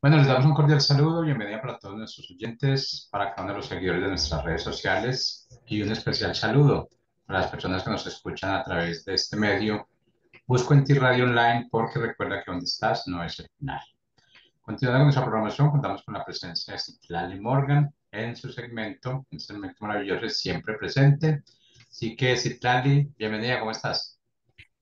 Bueno, les damos un cordial saludo, bienvenida para todos nuestros oyentes, para cada uno de los seguidores de nuestras redes sociales y un especial saludo para las personas que nos escuchan a través de este medio. Busco en ti Radio Online porque recuerda que donde estás no es el final. Continuando con nuestra programación, contamos con la presencia de Citlali Morgan en su segmento maravilloso es siempre presente. Así que Citlali, bienvenida, ¿cómo estás?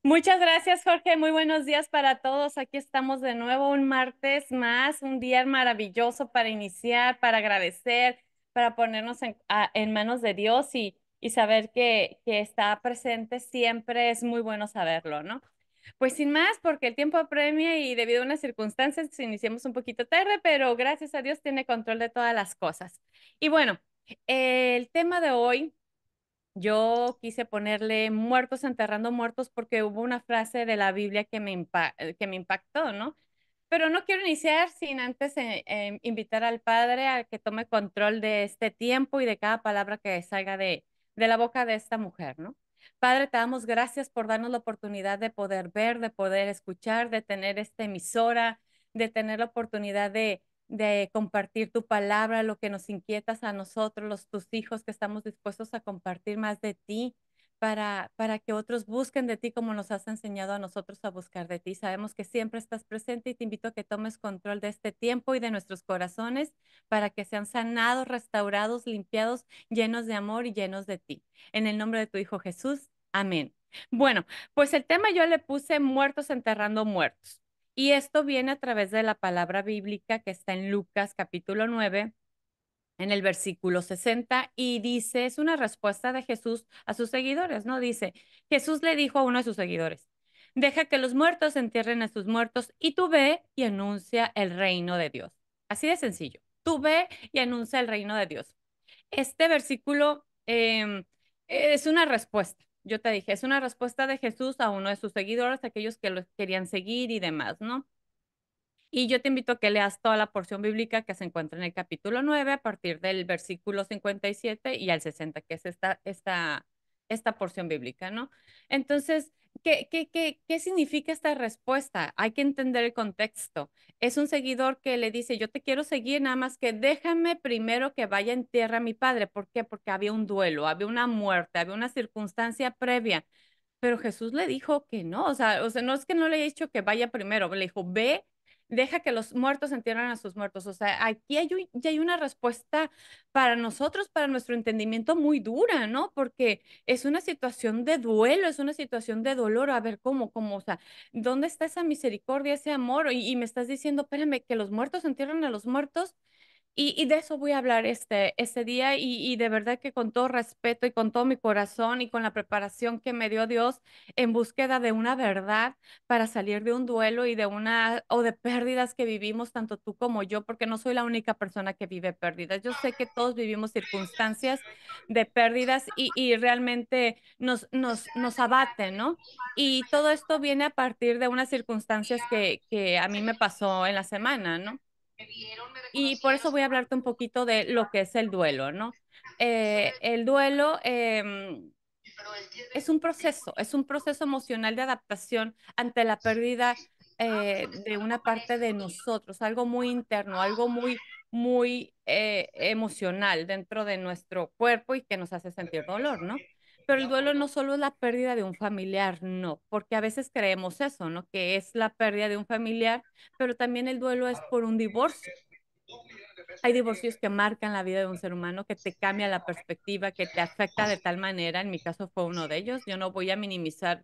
Muchas gracias, Jorge. Muy buenos días para todos. Aquí estamos de nuevo un martes más, un día maravilloso para iniciar, para agradecer, para ponernos en manos de Dios y saber que está presente siempre es muy bueno saberlo, ¿no? Pues sin más, porque el tiempo apremia y debido a unas circunstancias iniciamos un poquito tarde, pero gracias a Dios tiene control de todas las cosas. Y bueno, el tema de hoy. Yo quise ponerle muertos enterrando muertos porque hubo una frase de la Biblia que me impactó, ¿no? Pero no quiero iniciar sin antes invitar al Padre a que tome control de este tiempo y de cada palabra que salga de la boca de esta mujer, ¿no? Padre, te damos gracias por darnos la oportunidad de poder ver, de poder escuchar, de tener esta emisora, de tener la oportunidad de compartir tu palabra, lo que nos inquietas a nosotros, tus hijos, que estamos dispuestos a compartir más de ti para que otros busquen de ti como nos has enseñado a nosotros a buscar de ti. Sabemos que siempre estás presente y te invito a que tomes control de este tiempo y de nuestros corazones para que sean sanados, restaurados, limpiados, llenos de amor y llenos de ti. En el nombre de tu Hijo Jesús. Amén. Bueno, pues el tema yo le puse muertos enterrando muertos. Y esto viene a través de la palabra bíblica que está en Lucas capítulo 9 en el versículo 60 y dice, es una respuesta de Jesús a sus seguidores, ¿no? Dice, Jesús le dijo a uno de sus seguidores, deja que los muertos entierren a sus muertos y tú ve y anuncia el reino de Dios. Así de sencillo, tú ve y anuncia el reino de Dios. Este versículo es una respuesta. Yo te dije, es una respuesta de Jesús a uno de sus seguidores, aquellos que los querían seguir y demás, ¿no? Y yo te invito a que leas toda la porción bíblica que se encuentra en el capítulo 9 a partir del versículo 57 y al 60, que es esta porción bíblica, ¿no? Entonces, ¿qué significa esta respuesta? Hay que entender el contexto. Es un seguidor que le dice, yo te quiero seguir, nada más que déjame primero que vaya en tierra a mi padre. ¿Por qué? Porque había un duelo, había una muerte, había una circunstancia previa. Pero Jesús le dijo que no, o sea, no es que no le haya dicho que vaya primero, le dijo, ve, deja que los muertos entierren a sus muertos. O sea, aquí ya hay una respuesta para nosotros, para nuestro entendimiento muy dura, ¿no? Porque es una situación de duelo, es una situación de dolor. A ver, o sea, ¿dónde está esa misericordia, ese amor? Y me estás diciendo, espérame, que los muertos entierran a los muertos. Y de eso voy a hablar este día y de verdad que con todo respeto y con todo mi corazón y con la preparación que me dio Dios en búsqueda de una verdad para salir de un duelo y o de pérdidas que vivimos tanto tú como yo, porque no soy la única persona que vive pérdidas. Yo sé que todos vivimos circunstancias de pérdidas y realmente nos abaten, ¿no? Y todo esto viene a partir de unas circunstancias que a mí me pasó en la semana, ¿no? Y por eso voy a hablarte un poquito de lo que es el duelo, ¿no? El duelo es un proceso emocional de adaptación ante la pérdida de una parte de nosotros, algo muy interno, algo muy emocional dentro de nuestro cuerpo y que nos hace sentir dolor, ¿no? Pero el duelo no solo es la pérdida de un familiar, no, porque a veces creemos eso, ¿no? Que es la pérdida de un familiar, pero también el duelo es por un divorcio. Hay divorcios que marcan la vida de un ser humano, que te cambia la perspectiva, que te afecta de tal manera. En mi caso fue uno de ellos. Yo no voy a minimizar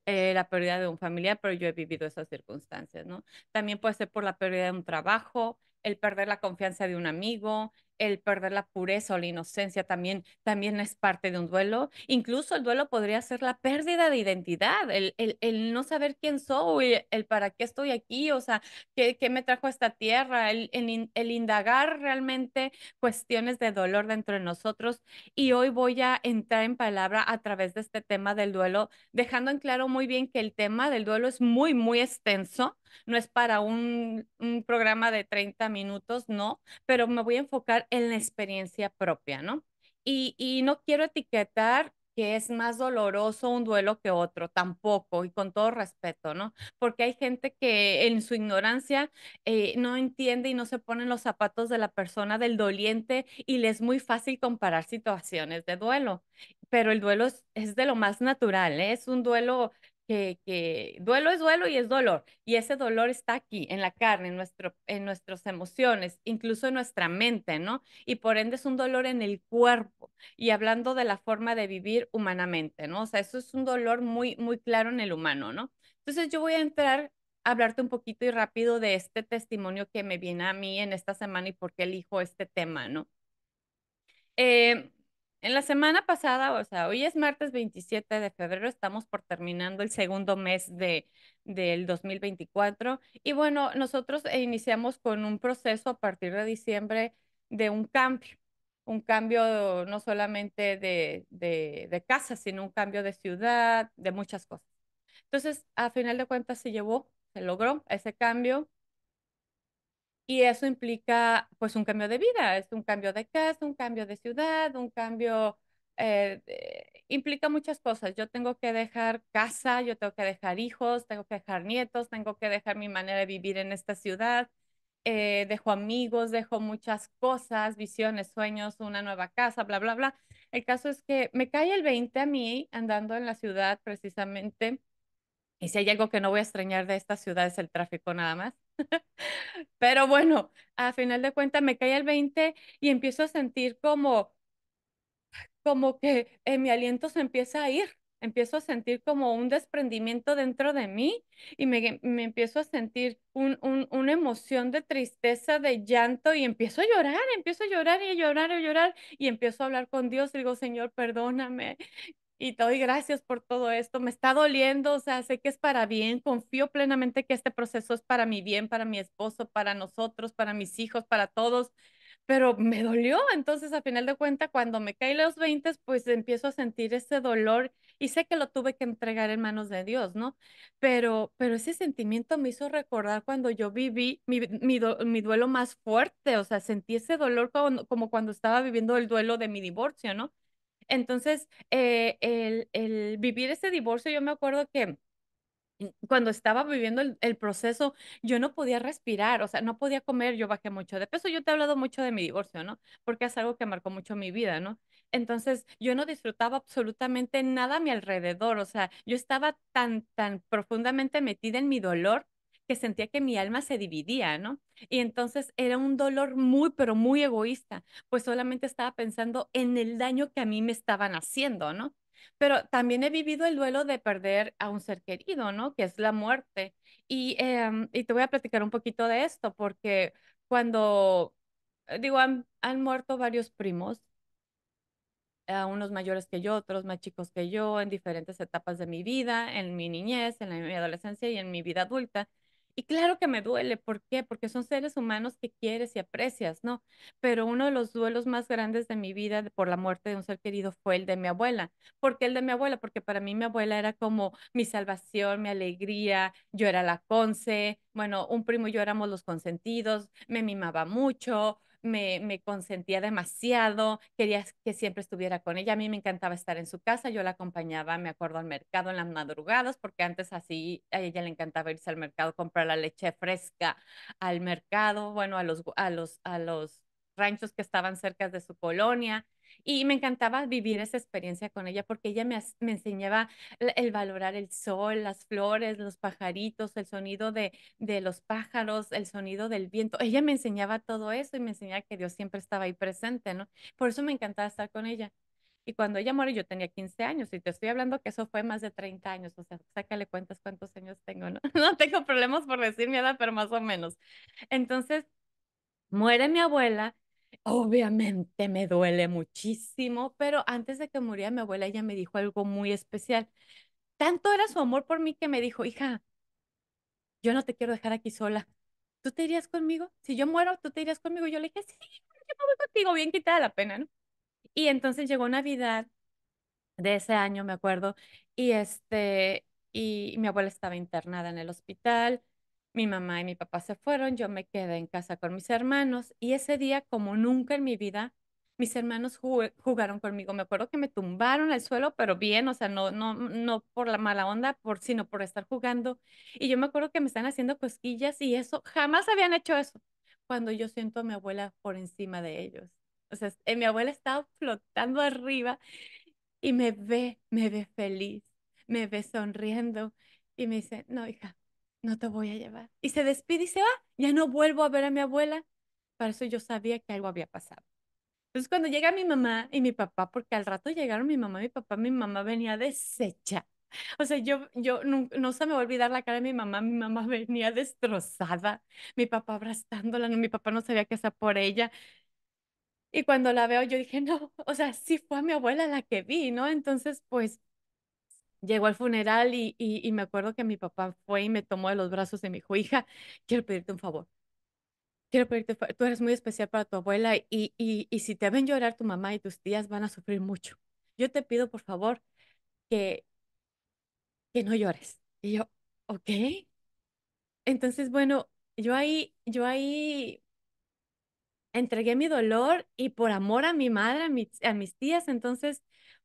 la pérdida de un familiar, pero yo he vivido esas circunstancias, ¿no? También puede ser por la pérdida de un trabajo, el perder la confianza de un amigo, el perder la pureza o la inocencia también es parte de un duelo. Incluso el duelo podría ser la pérdida de identidad, el no saber quién soy, el para qué estoy aquí, o sea, qué me trajo a esta tierra, el indagar realmente cuestiones de dolor dentro de nosotros. Y hoy voy a entrar en palabra a través de este tema del duelo, dejando en claro muy bien que el tema del duelo es muy extenso, no es para un programa de 30 minutos, no, pero me voy a enfocar en la experiencia propia, ¿no? Y no quiero etiquetar que es más doloroso un duelo que otro, tampoco, y con todo respeto, ¿no? Porque hay gente que en su ignorancia no entiende y no se pone en los zapatos de la persona del doliente y le es muy fácil comparar situaciones de duelo. Pero el duelo es de lo más natural, ¿eh? Es un duelo que duelo es duelo y es dolor. Y ese dolor está aquí, en la carne, en nuestras emociones, incluso en nuestra mente, ¿no? Y por ende es un dolor en el cuerpo. Y hablando de la forma de vivir humanamente, ¿no? O sea, eso es un dolor muy, muy claro en el humano, ¿no? Entonces yo voy a entrar a hablarte un poquito y rápido de este testimonio que me viene a mí en esta semana y por qué elijo este tema, ¿no? Eh, en la semana pasada, o sea, hoy es martes 27 de febrero, estamos por terminando el segundo mes del 2024. Y bueno, nosotros iniciamos con un proceso a partir de diciembre de un cambio no solamente de casa, sino un cambio de ciudad, de muchas cosas. Entonces, a final de cuentas, se logró ese cambio. Y eso implica pues un cambio de vida, es un cambio de casa, un cambio de ciudad, un cambio, implica muchas cosas. Yo tengo que dejar casa, yo tengo que dejar hijos, tengo que dejar nietos, tengo que dejar mi manera de vivir en esta ciudad, dejo amigos, dejo muchas cosas, visiones, sueños, una nueva casa, bla, bla, bla. El caso es que me cae el 20 a mí andando en la ciudad precisamente. Y si hay algo que no voy a extrañar de esta ciudad es el tráfico nada más. Pero bueno, a final de cuentas me cae el 20 y empiezo a sentir como que mi aliento se empieza a ir. Empiezo a sentir como un desprendimiento dentro de mí y me empiezo a sentir una emoción de tristeza, de llanto y empiezo a llorar y a llorar y a llorar y empiezo a hablar con Dios y digo, Señor, perdóname, y te doy gracias por todo esto. Me está doliendo, o sea, sé que es para bien. Confío plenamente que este proceso es para mi bien, para mi esposo, para nosotros, para mis hijos, para todos. Pero me dolió. Entonces, a final de cuentas, cuando me caí los 20, pues empiezo a sentir ese dolor y sé que lo tuve que entregar en manos de Dios, ¿no? Pero ese sentimiento me hizo recordar cuando yo viví mi duelo más fuerte. O sea, sentí ese dolor como cuando estaba viviendo el duelo de mi divorcio, ¿no? Entonces, el vivir ese divorcio, yo me acuerdo que cuando estaba viviendo el proceso, yo no podía respirar, o sea, no podía comer, yo bajé mucho de peso. Yo te he hablado mucho de mi divorcio, ¿no? Porque es algo que marcó mucho mi vida, ¿no? Entonces, yo no disfrutaba absolutamente nada a mi alrededor, o sea, yo estaba tan, tan profundamente metida en mi dolor que sentía que mi alma se dividía, ¿no? Y entonces era un dolor muy, pero muy egoísta, pues solamente estaba pensando en el daño que a mí me estaban haciendo, ¿no? Pero también he vivido el duelo de perder a un ser querido, ¿no? Que es la muerte. Y te voy a platicar un poquito de esto, porque cuando, digo, han muerto varios primos, unos mayores que yo, otros más chicos que yo, en diferentes etapas de mi vida, en mi niñez, en mi adolescencia y en mi vida adulta. Y claro que me duele, ¿por qué? Porque son seres humanos que quieres y aprecias, ¿no? Pero uno de los duelos más grandes de mi vida por la muerte de un ser querido fue el de mi abuela. ¿Por qué el de mi abuela? Porque para mí mi abuela era como mi salvación, mi alegría, yo era la conce, bueno, un primo y yo éramos los consentidos, me mimaba mucho, me consentía demasiado, quería que siempre estuviera con ella. A mí me encantaba estar en su casa, yo la acompañaba, me acuerdo, al mercado en las madrugadas, porque antes así a ella le encantaba irse al mercado, comprar la leche fresca al mercado, bueno, a los ranchos que estaban cerca de su colonia. Y me encantaba vivir esa experiencia con ella porque ella me enseñaba el valorar el sol, las flores, los pajaritos, el sonido de los pájaros, el sonido del viento. Ella me enseñaba todo eso y me enseñaba que Dios siempre estaba ahí presente, ¿no? Por eso me encantaba estar con ella. Y cuando ella muere, yo tenía 15 años y te estoy hablando que eso fue más de 30 años, o sea, sácale cuentas cuántos años tengo, ¿no? No tengo problemas por decir mi edad, pero más o menos. Entonces, muere mi abuela. Obviamente me duele muchísimo, pero antes de que muriera mi abuela, ella me dijo algo muy especial. Tanto era su amor por mí que me dijo, hija, yo no te quiero dejar aquí sola. ¿Tú te irías conmigo? Si yo muero, ¿tú te irías conmigo? Yo le dije, sí, yo me voy contigo, bien quitada la pena, ¿no? Y entonces llegó Navidad de ese año, me acuerdo, y mi abuela estaba internada en el hospital, mi mamá y mi papá se fueron, yo me quedé en casa con mis hermanos, y ese día, como nunca en mi vida, mis hermanos jugaron conmigo. Me acuerdo que me tumbaron al suelo, pero bien, o sea, no por la mala onda, sino por estar jugando. Y yo me acuerdo que me están haciendo cosquillas y eso, jamás habían hecho eso. Cuando yo siento a mi abuela por encima de ellos. O sea, mi abuela estaba flotando arriba y me ve feliz, me ve sonriendo y me dice, no, hija, no te voy a llevar. Y se despide y se va. Ya no vuelvo a ver a mi abuela. Para eso yo sabía que algo había pasado. Entonces cuando llega mi mamá y mi papá, porque al rato llegaron mi mamá venía deshecha. O sea, yo no se me va a olvidar la cara de mi mamá venía destrozada, mi papá abrazándola, no, mi papá no sabía qué hacer por ella. Y cuando la veo, yo dije, no, o sea, sí fue a mi abuela la que vi, ¿no? Entonces, pues llegó al funeral y me acuerdo que mi papá fue y me tomó de los brazos y me dijo, hija, quiero pedirte un favor. Quiero pedirte, tú eres muy especial para tu abuela y si te ven llorar tu mamá y tus tías van a sufrir mucho. Yo te pido, por favor, que, que no llores. Y yo, ok. Entonces, bueno, yo ahí entregué mi dolor y por amor a mi madre, a mis tías, entonces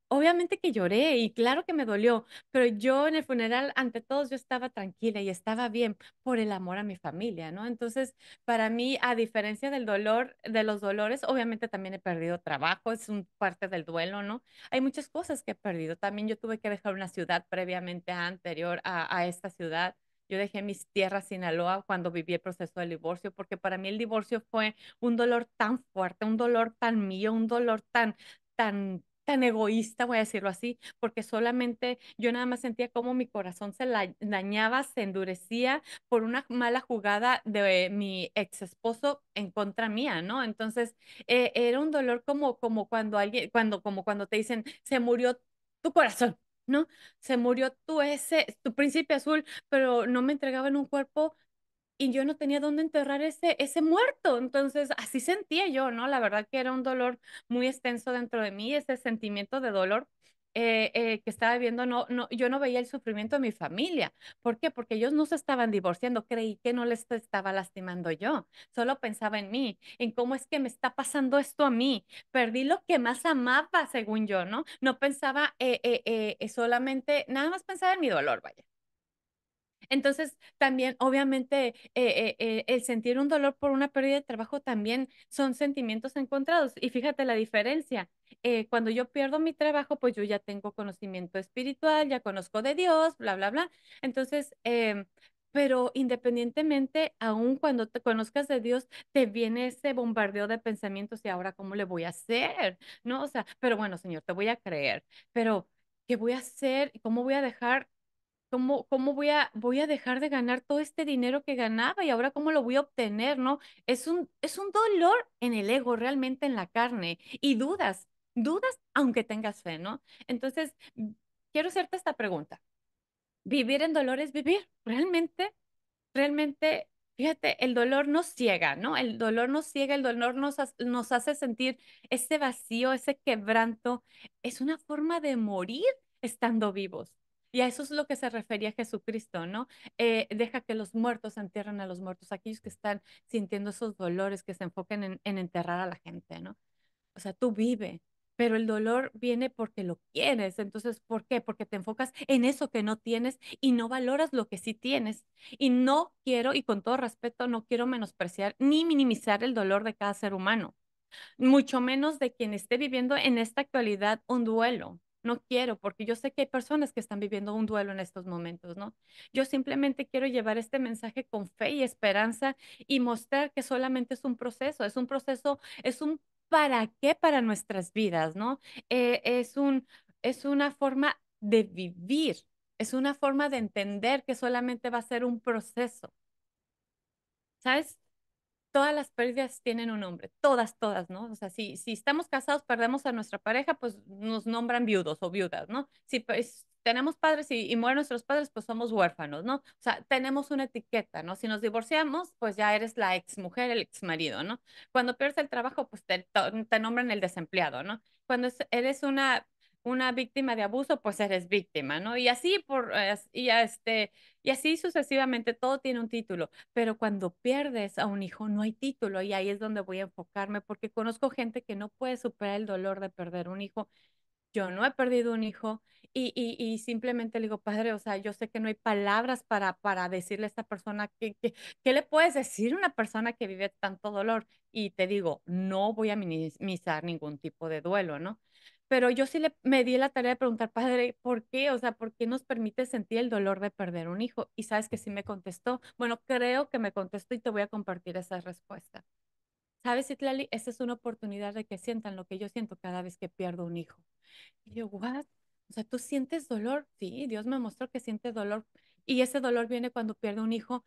obviamente que lloré y claro que me dolió, pero yo en el funeral ante todos yo estaba tranquila y estaba bien por el amor a mi familia, ¿no? Entonces, para mí, a diferencia del dolor, de los dolores, obviamente también he perdido trabajo, es un parte del duelo, ¿no? Hay muchas cosas que he perdido. También yo tuve que dejar una ciudad previamente anterior a esta ciudad. Yo dejé mis tierras Sinaloa cuando viví el proceso del divorcio, porque para mí el divorcio fue un dolor tan fuerte, un dolor tan mío, un dolor tan egoísta, voy a decirlo así, porque solamente yo nada más sentía como mi corazón dañaba, se endurecía por una mala jugada de mi ex esposo en contra mía, ¿no? Entonces, era un dolor como cuando alguien, como cuando te dicen, se murió tu corazón. ¿No? Se murió tu príncipe azul, pero no me entregaban un cuerpo y yo no tenía dónde enterrar ese muerto. Entonces, así sentía yo, ¿no? La verdad que era un dolor muy extenso dentro de mí, ese sentimiento de dolor que estaba viviendo. Yo no veía el sufrimiento de mi familia. ¿Por qué? Porque ellos no se estaban divorciando. Creí que no les estaba lastimando yo. Solo pensaba en mí, en cómo es que me está pasando esto a mí. Perdí lo que más amaba, según yo, ¿no? No pensaba solamente, nada más pensaba en mi dolor, vaya. Entonces, también, obviamente, el sentir un dolor por una pérdida de trabajo también son sentimientos encontrados. Y fíjate la diferencia. Cuando yo pierdo mi trabajo, pues yo ya tengo conocimiento espiritual, ya conozco de Dios, bla, bla, bla. Entonces, pero independientemente, aun cuando te conozcas de Dios, te viene ese bombardeo de pensamientos y ahora, ¿cómo le voy a hacer? ¿No? O sea, pero bueno, Señor, te voy a creer, pero ¿qué voy a hacer? ¿Cómo voy a dejar? ¿Cómo voy a dejar de ganar todo este dinero que ganaba y ahora cómo lo voy a obtener, ¿no? Es un dolor en el ego, realmente en la carne y dudas aunque tengas fe, ¿no? Entonces, quiero hacerte esta pregunta. ¿Vivir en dolor es vivir? Realmente, fíjate, el dolor nos ciega, ¿no? El dolor nos ciega, el dolor nos hace sentir ese vacío, ese quebranto. Es una forma de morir estando vivos. Y a eso es lo que se refería Jesucristo, ¿no? Deja que los muertos entierren a los muertos, aquellos que están sintiendo esos dolores, que se enfoquen en enterrar a la gente, ¿no? O sea, tú vive, pero el dolor viene porque lo quieres. Entonces, ¿por qué? Porque te enfocas en eso que no tienes y no valoras lo que sí tienes. Y no quiero, y con todo respeto, no quiero menospreciar ni minimizar el dolor de cada ser humano, mucho menos de quien esté viviendo en esta actualidad un duelo. No quiero, porque yo sé que hay personas que están viviendo un duelo en estos momentos, ¿no? Yo simplemente quiero llevar este mensaje con fe y esperanza y mostrar que solamente es un proceso, es un para qué para nuestras vidas, ¿no? Es una forma de vivir, es una forma de entender que solamente va a ser un proceso, ¿sabes? Todas las pérdidas tienen un nombre, todas, ¿no? O sea, si estamos casados, perdemos a nuestra pareja, pues nos nombran viudos o viudas, ¿no? Si pues, tenemos padres y mueren nuestros padres, pues somos huérfanos, ¿no? O sea, tenemos una etiqueta, ¿no? Si nos divorciamos, pues ya eres la ex mujer, el ex marido, ¿no? Cuando pierdes el trabajo, pues te nombran el desempleado, ¿no? Cuando eres una una víctima de abuso, pues eres víctima, ¿no? Y así y así sucesivamente, todo tiene un título, pero cuando pierdes a un hijo no hay título y ahí es donde voy a enfocarme porque conozco gente que no puede superar el dolor de perder un hijo. Yo no he perdido un hijo y simplemente le digo, padre, o sea, yo sé que no hay palabras para decirle a esta persona ¿qué le puedes decir a una persona que vive tanto dolor? Y te digo, no voy a minimizar ningún tipo de duelo, ¿no? Pero yo sí me di la tarea de preguntar, padre, ¿por qué? O sea, ¿por qué nos permite sentir el dolor de perder un hijo? Y sabes que sí me contestó. Bueno, creo que me contestó y te voy a compartir esa respuesta. ¿Sabes, Itlali? Esa es una oportunidad de que sientan lo que yo siento cada vez que pierdo un hijo. Y yo, ¿what? O sea, ¿tú sientes dolor? Sí, Dios me mostró que siente dolor. Y ese dolor viene cuando pierde un hijo,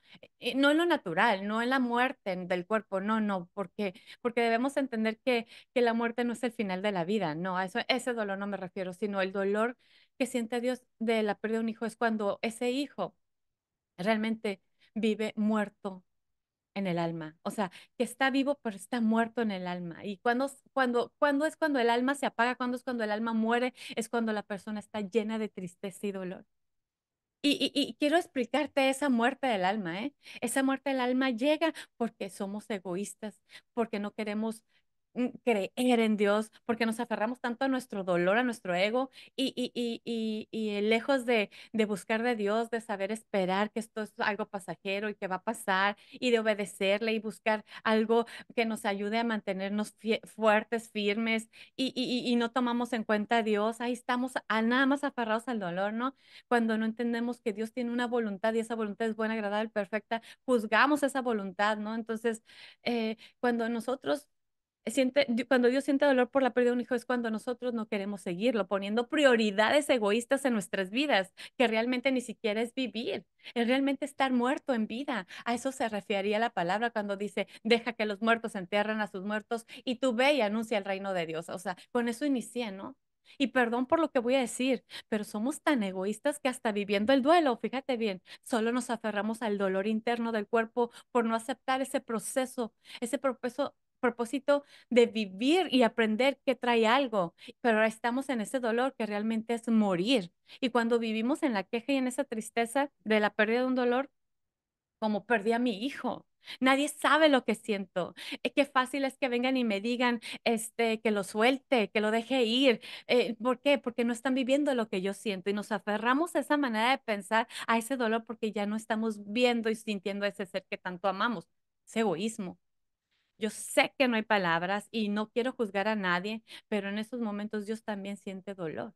no en lo natural, no en la muerte del cuerpo, no, no, porque debemos entender que la muerte no es el final de la vida, no, a eso, ese dolor no me refiero, sino el dolor que siente Dios de la pérdida de un hijo es cuando ese hijo realmente vive muerto en el alma, o sea, que está vivo pero está muerto en el alma. Y cuando es cuando el alma se apaga, cuando es cuando el alma muere, es cuando la persona está llena de tristeza y dolor. Y quiero explicarte esa muerte del alma, ¿eh? Esa muerte del alma llega porque somos egoístas, porque no queremos creer en Dios, porque nos aferramos tanto a nuestro dolor, a nuestro ego, y lejos de buscar de Dios, de saber esperar que esto es algo pasajero y que va a pasar, y de obedecerle y buscar algo que nos ayude a mantenernos fuertes, firmes, y no tomamos en cuenta a Dios, ahí estamos nada más aferrados al dolor, ¿no? Cuando no entendemos que Dios tiene una voluntad y esa voluntad es buena, agradable, perfecta, juzgamos esa voluntad, ¿no? Entonces, cuando nosotros cuando Dios siente dolor por la pérdida de un hijo es cuando nosotros no queremos seguirlo, poniendo prioridades egoístas en nuestras vidas, que realmente ni siquiera es vivir, es realmente estar muerto en vida. A eso se refería la palabra cuando dice, deja que los muertos entierren a sus muertos y tú ve y anuncia el reino de Dios. O sea, con eso inicié, ¿no? Y perdón por lo que voy a decir, pero somos tan egoístas que hasta viviendo el duelo, fíjate bien, solo nos aferramos al dolor interno del cuerpo por no aceptar ese propósito de vivir y aprender que trae algo, pero ahora estamos en ese dolor que realmente es morir. Y cuando vivimos en la queja y en esa tristeza de la pérdida de un dolor, como perdí a mi hijo. Nadie sabe lo que siento. Qué fácil es que vengan y me digan, que lo suelte, que lo deje ir. ¿Por qué? Porque no están viviendo lo que yo siento y nos aferramos a esa manera de pensar, a ese dolor, porque ya no estamos viendo y sintiendo a ese ser que tanto amamos. Es egoísmo. Yo sé que no hay palabras y no quiero juzgar a nadie, pero en esos momentos Dios también siente dolor.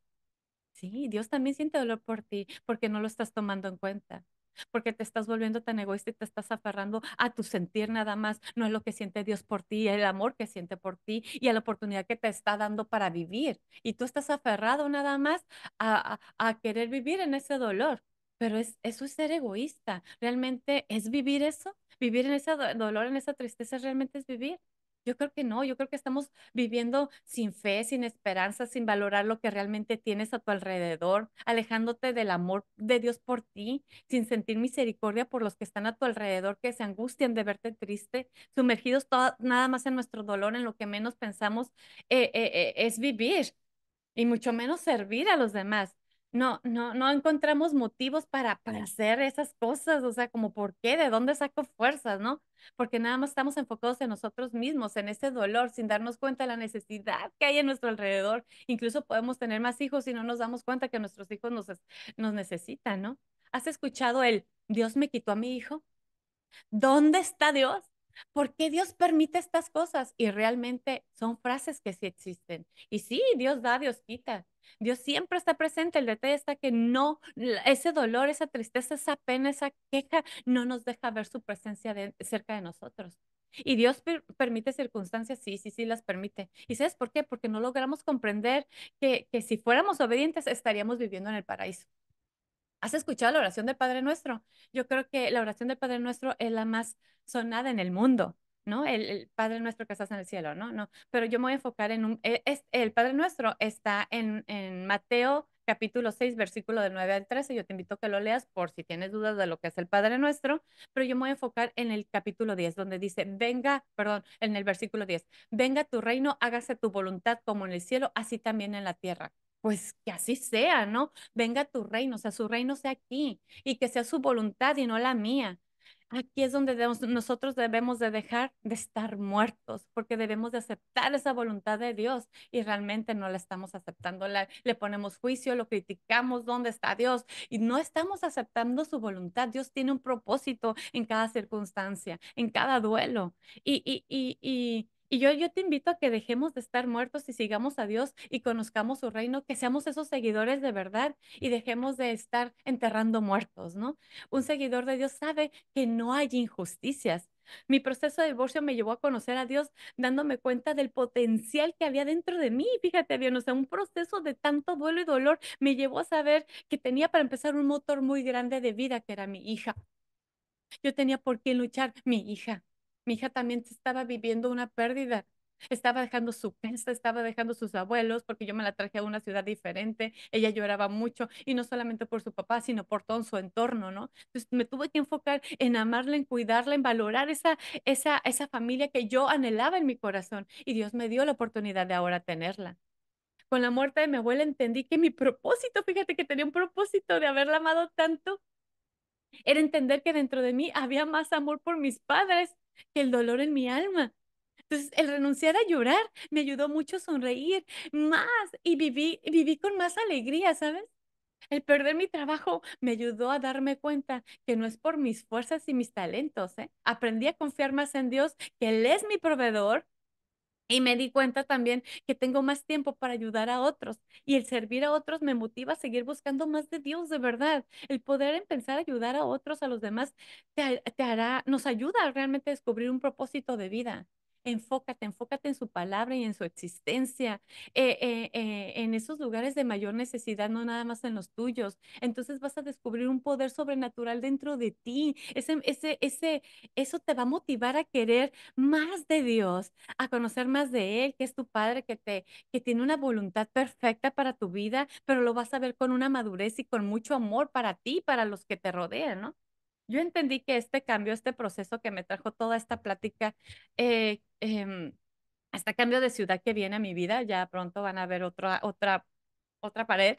Sí, Dios también siente dolor por ti porque no lo estás tomando en cuenta, porque te estás volviendo tan egoísta y te estás aferrando a tu sentir nada más, no es lo que siente Dios por ti, el amor que siente por ti y a la oportunidad que te está dando para vivir. Y tú estás aferrado nada más a querer vivir en ese dolor, pero eso es ser egoísta. ¿Realmente es vivir eso? ¿Vivir en ese dolor, en esa tristeza, realmente es vivir? Yo creo que no, yo creo que estamos viviendo sin fe, sin esperanza, sin valorar lo que realmente tienes a tu alrededor, alejándote del amor de Dios por ti, sin sentir misericordia por los que están a tu alrededor, que se angustian de verte triste, sumergidos nada más en nuestro dolor, en lo que menos pensamos es vivir y mucho menos servir a los demás. No, no, no encontramos motivos para hacer esas cosas, o sea, como por qué, de dónde saco fuerzas, ¿no? Porque nada más estamos enfocados en nosotros mismos, en ese dolor, sin darnos cuenta de la necesidad que hay en nuestro alrededor. Incluso podemos tener más hijos y no nos damos cuenta que nuestros hijos nos necesitan, ¿no? ¿Has escuchado el Dios me quitó a mi hijo? ¿Dónde está Dios? ¿Por qué Dios permite estas cosas? Y realmente son frases que sí existen. Y sí, Dios da, Dios quita. Dios siempre está presente. El detalle está que no, ese dolor, esa tristeza, esa pena, esa queja, no nos deja ver su presencia cerca de nosotros. Y Dios permite circunstancias, sí, sí, sí, las permite. ¿Y sabes por qué? Porque no logramos comprender que si fuéramos obedientes estaríamos viviendo en el paraíso. ¿Has escuchado la oración del Padre Nuestro? Yo creo que la oración del Padre Nuestro es la más sonada en el mundo, ¿no? El Padre Nuestro que estás en el cielo, ¿no? No, pero yo me voy a enfocar el Padre Nuestro está en Mateo capítulo 6 versículo del 9 al 13. Yo te invito a que lo leas por si tienes dudas de lo que es el Padre Nuestro, pero yo me voy a enfocar en el capítulo 10 donde dice, venga, perdón, en el versículo 10, venga tu reino, hágase tu voluntad como en el cielo, así también en la tierra. Pues que así sea, ¿no? Venga tu reino, o sea, su reino sea aquí y que sea su voluntad y no la mía. Aquí es donde nosotros debemos de dejar de estar muertos, porque debemos de aceptar esa voluntad de Dios y realmente no la estamos aceptando. Le ponemos juicio, lo criticamos, ¿dónde está Dios? Y no estamos aceptando su voluntad. Dios tiene un propósito en cada circunstancia, en cada duelo. Y yo te invito a que dejemos de estar muertos y sigamos a Dios y conozcamos su reino, que seamos esos seguidores de verdad y dejemos de estar enterrando muertos, ¿no? Un seguidor de Dios sabe que no hay injusticias. Mi proceso de divorcio me llevó a conocer a Dios dándome cuenta del potencial que había dentro de mí. Fíjate bien, o sea, un proceso de tanto duelo y dolor me llevó a saber que tenía para empezar un motor muy grande de vida, que era mi hija. Yo tenía por quién luchar, mi hija. Mi hija también estaba viviendo una pérdida. Estaba dejando su casa, estaba dejando sus abuelos, porque yo me la traje a una ciudad diferente. Ella lloraba mucho, y no solamente por su papá, sino por todo su entorno, ¿no? Entonces me tuve que enfocar en amarla, en cuidarla, en valorar esa familia que yo anhelaba en mi corazón. Y Dios me dio la oportunidad de ahora tenerla. Con la muerte de mi abuela entendí que mi propósito, fíjate que tenía un propósito de haberla amado tanto, era entender que dentro de mí había más amor por mis padres que el dolor en mi alma. Entonces, el renunciar a llorar me ayudó mucho a sonreír más y viví con más alegría, ¿sabes? El perder mi trabajo me ayudó a darme cuenta que no es por mis fuerzas y mis talentos, ¿eh? Aprendí a confiar más en Dios, que Él es mi proveedor, y me di cuenta también que tengo más tiempo para ayudar a otros, y el servir a otros me motiva a seguir buscando más de Dios de verdad. El poder empezar a ayudar a otros, a los demás, te hará, nos ayuda realmente a descubrir un propósito de vida. Enfócate, enfócate en su palabra y en su existencia, en esos lugares de mayor necesidad, no nada más en los tuyos. Entonces vas a descubrir un poder sobrenatural dentro de ti. Eso te va a motivar a querer más de Dios, a conocer más de Él, que es tu Padre, que tiene una voluntad perfecta para tu vida, pero lo vas a ver con una madurez y con mucho amor para ti y para los que te rodean, ¿no? Yo entendí que este cambio, este proceso que me trajo toda esta plática, eh, em, este cambio de ciudad que viene a mi vida, ya pronto van a ver otra pared,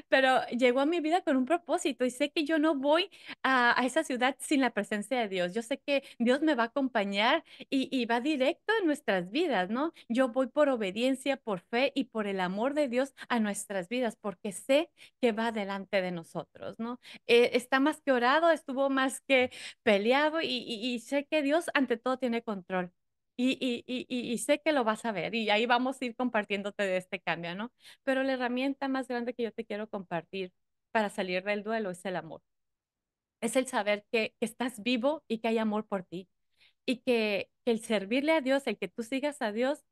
pero llegó a mi vida con un propósito y sé que yo no voy a esa ciudad sin la presencia de Dios. Yo sé que Dios me va a acompañar y va directo en nuestras vidas, ¿no? Yo voy por obediencia, por fe y por el amor de Dios a nuestras vidas, porque sé que va delante de nosotros, ¿no? Está más que orado, estuvo más que peleado y sé que Dios ante todo tiene control. Y sé que lo vas a ver y ahí vamos a ir compartiéndote de este cambio, ¿no? Pero la herramienta más grande que yo te quiero compartir para salir del duelo es el amor. Es el saber que estás vivo y que hay amor por ti. Y que el servirle a Dios, el que tú sigas a Dios,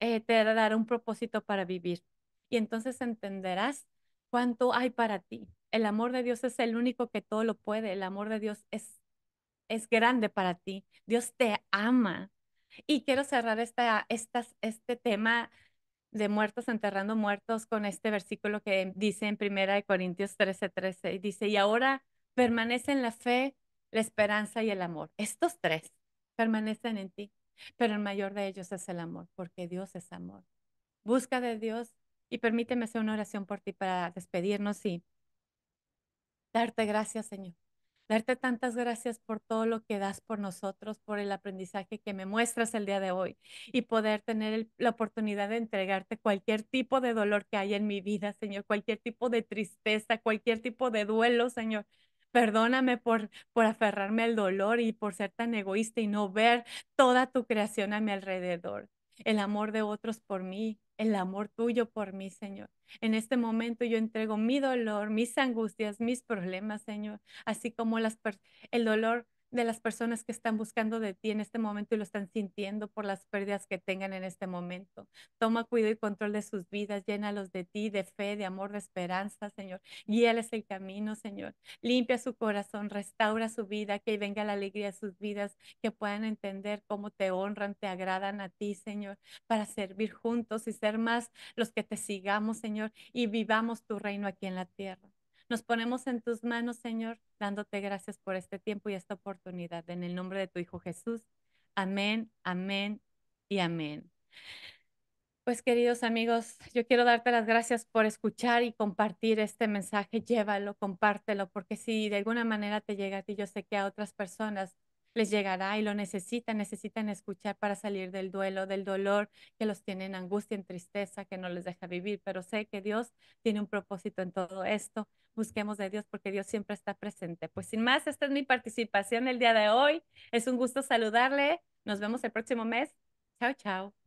te dará un propósito para vivir. Y entonces entenderás cuánto hay para ti. El amor de Dios es el único que todo lo puede. El amor de Dios es grande para ti. Dios te ama. Y quiero cerrar este tema de muertos enterrando muertos con este versículo que dice en Primera de Corintios 13:13 y dice, y ahora permanecen la fe, la esperanza y el amor. Estos tres permanecen en ti, pero el mayor de ellos es el amor, porque Dios es amor. Busca de Dios y permíteme hacer una oración por ti para despedirnos y darte gracias, Señor. Darte tantas gracias por todo lo que das por nosotros, por el aprendizaje que me muestras el día de hoy y poder tener la oportunidad de entregarte cualquier tipo de dolor que haya en mi vida, Señor, cualquier tipo de tristeza, cualquier tipo de duelo, Señor. Perdóname por aferrarme al dolor y por ser tan egoísta y no ver toda tu creación a mi alrededor. El amor de otros por mí, el amor tuyo por mí, Señor. En este momento yo entrego mi dolor, mis angustias, mis problemas, Señor, así como el dolor de las personas que están buscando de ti en este momento y lo están sintiendo por las pérdidas que tengan en este momento. Toma cuidado y control de sus vidas, llénalos de ti, de fe, de amor, de esperanza, Señor. Guíales el camino, Señor. Limpia su corazón, restaura su vida, que venga la alegría a sus vidas, que puedan entender cómo te honran, te agradan a ti, Señor, para servir juntos y ser más los que te sigamos, Señor, y vivamos tu reino aquí en la tierra. Nos ponemos en tus manos, Señor, dándote gracias por este tiempo y esta oportunidad. En el nombre de tu Hijo Jesús. Amén, amén y amén. Pues queridos amigos, yo quiero darte las gracias por escuchar y compartir este mensaje. Llévalo, compártelo, porque si de alguna manera te llega a ti, yo sé que a otras personas les llegará y lo necesitan escuchar para salir del duelo, del dolor que los tiene en angustia, en tristeza, que no les deja vivir. Pero sé que Dios tiene un propósito en todo esto. Busquemos de Dios porque Dios siempre está presente. Pues sin más, esta es mi participación el día de hoy. Es un gusto saludarle. Nos vemos el próximo mes. Chao, chao.